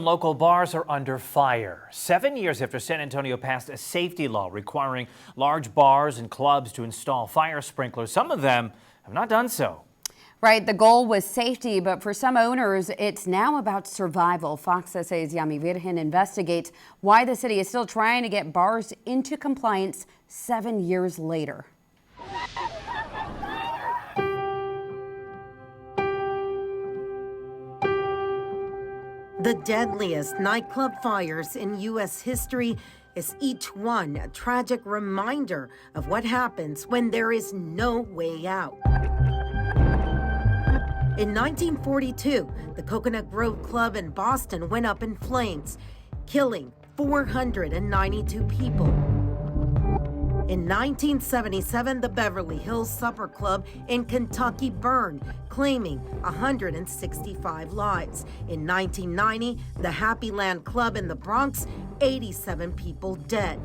Some local bars are under fire. 7 years after San Antonio passed a safety law requiring large bars and clubs to install fire sprinklers, some of them have not done so. Right, the goal was safety, but for some owners, it's now about survival. Fox SA's Yami Virgen investigates why the city is still trying to get bars into compliance 7 years later. The deadliest nightclub fires in U.S. history is each one a tragic reminder of what happens when there is no way out. In 1942, the Coconut Grove Club in Boston went up in flames, killing 492 people. In 1977, the Beverly Hills Supper Club in Kentucky burned, claiming 165 lives. In 1990, the Happy Land Club in the Bronx, 87 people dead.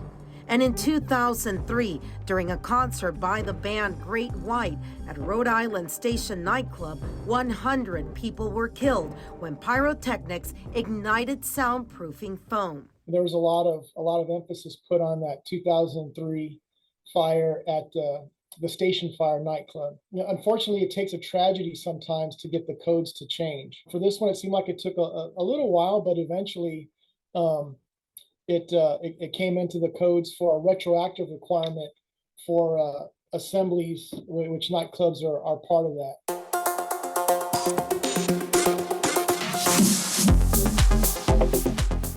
And in 2003, during a concert by the band Great White at Rhode Island Station nightclub, 100 people were killed when pyrotechnics ignited soundproofing foam. There was a lot of emphasis put on that 2003 fire at the Station Fire nightclub. Unfortunately, it takes a tragedy sometimes to get the codes to change. For this one, it seemed like it took a little while, but eventually it came into the codes for a retroactive requirement for assemblies, which nightclubs are part of that.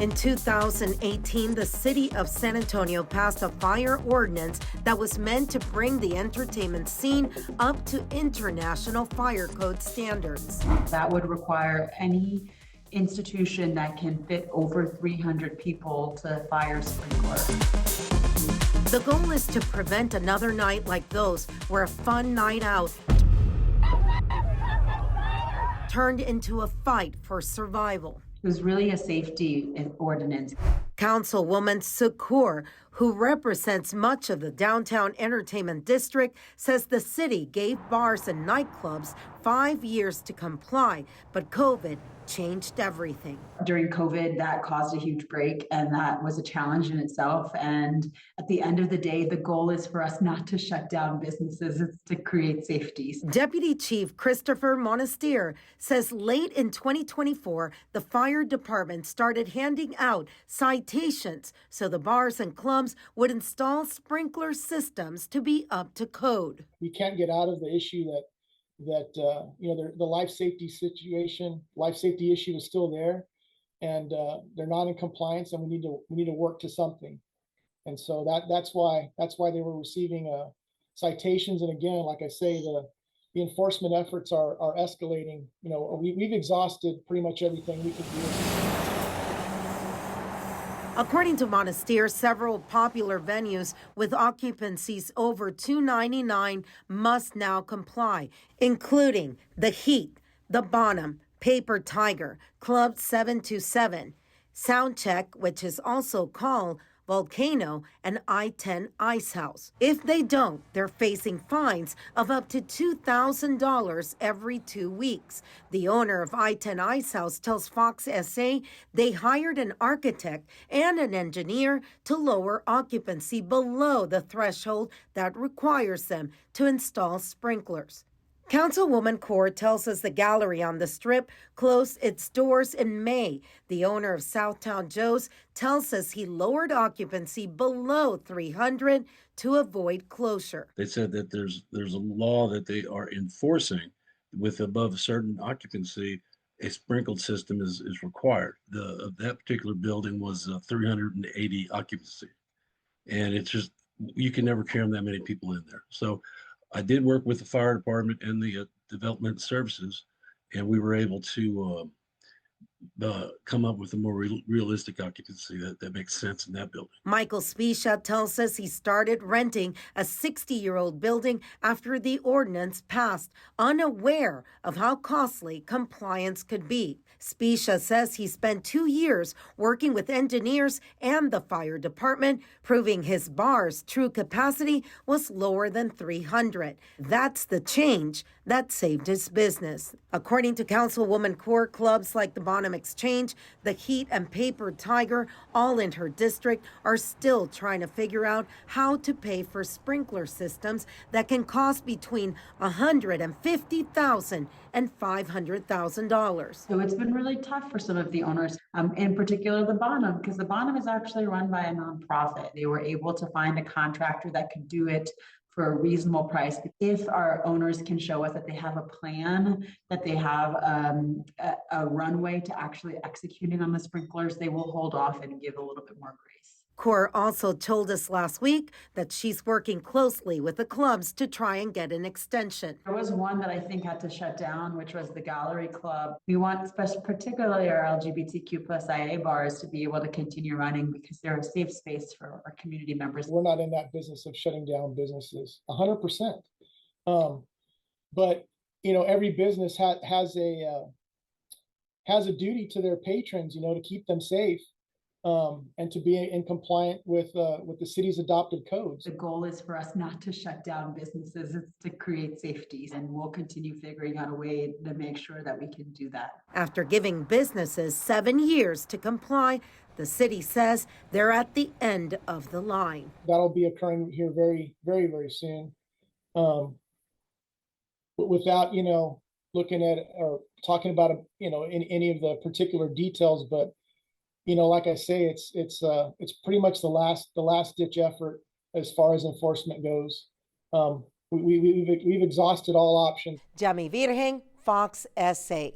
In 2018, the city of San Antonio passed a fire ordinance that was meant to bring the entertainment scene up to international fire code standards. That would require any institution that can fit over 300 people to fire sprinkler. The goal is to prevent another night like those where a fun night out turned into a fight for survival. It was really a safety ordinance. Councilwoman Sukur, who represents much of the downtown entertainment district, says the city gave bars and nightclubs 5 years to comply, but COVID changed everything. During COVID, that caused a huge break, and that was a challenge in itself. And at the end of the day, the goal is for us not to shut down businesses, it's to create safety. Deputy Chief Christopher Monastir says late in 2024, the fire department started handing out citations so the bars and clubs would install sprinkler systems to be up to code. We can't get out of the issue that the life safety issue is still there, and they're not in compliance, and we need to work to something. And so that's why they were receiving citations. And again, like I say, the enforcement efforts are escalating. We've exhausted pretty much everything we could do. According to Monastir, several popular venues with occupancies over 299 must now comply, including The Heat, The Bonham, Paper Tiger, Club 727, Soundcheck, which is also called Volcano, and I-10 Ice House. If they don't, they're facing fines of up to $2,000 every 2 weeks. The owner of I-10 Ice House tells Fox SA they hired an architect and an engineer to lower occupancy below the threshold that requires them to install sprinklers. Councilwoman Kaur tells us the gallery on the Strip closed its doors in May. The owner of Southtown Joe's tells us he lowered occupancy below 300 to avoid closure. They said that there's a law that they are enforcing with above a certain occupancy, a sprinkled system is required. That particular building was 380 occupancy. And it's just, you can never cram that many people in there. So I did work with the fire department and the development services, and we were able to come up with a more realistic occupancy that makes sense in that building. Michael Spisha tells us he started renting a 60-year-old building after the ordinance passed, unaware of how costly compliance could be. Spisha says he spent 2 years working with engineers and the fire department, proving his bar's true capacity was lower than 300. That's the change that saved his business. According to Councilwoman Kaur, clubs like the Bonham Bonham Exchange, the Heat, and Paper Tiger, all in her district, are still trying to figure out how to pay for sprinkler systems that can cost between $150,000 and $500,000. So it's been really tough for some of the owners, in particular the Bonham, because the Bonham is actually run by a nonprofit. They were able to find a contractor that could do it for a reasonable price. If our owners can show us that they have a plan, that they have a runway to actually executing on the sprinklers, they will hold off and give a little bit more grace. Core also told us last week that she's working closely with the clubs to try and get an extension. There was one that I think had to shut down, which was the Gallery Club. We want particularly our LGBTQ plus IA bars to be able to continue running because they're a safe space for our community members. We're not in that business of shutting down businesses, 100%. But you know, every business has a duty to their patrons, you know, to keep them safe. And to be in compliant with the city's adopted codes. The goal is for us not to shut down businesses, it's to create safety, and we'll continue figuring out a way to make sure that we can do that. After giving businesses 7 years to comply, the city says they're at the end of the line. That'll be occurring here very, very, very soon. But without, you know, looking at or talking about, you know, in any of the particular details, but you know, like I say, it's pretty much the last ditch effort as far as enforcement goes. We've exhausted all options. Yami Virgen, Fox SA.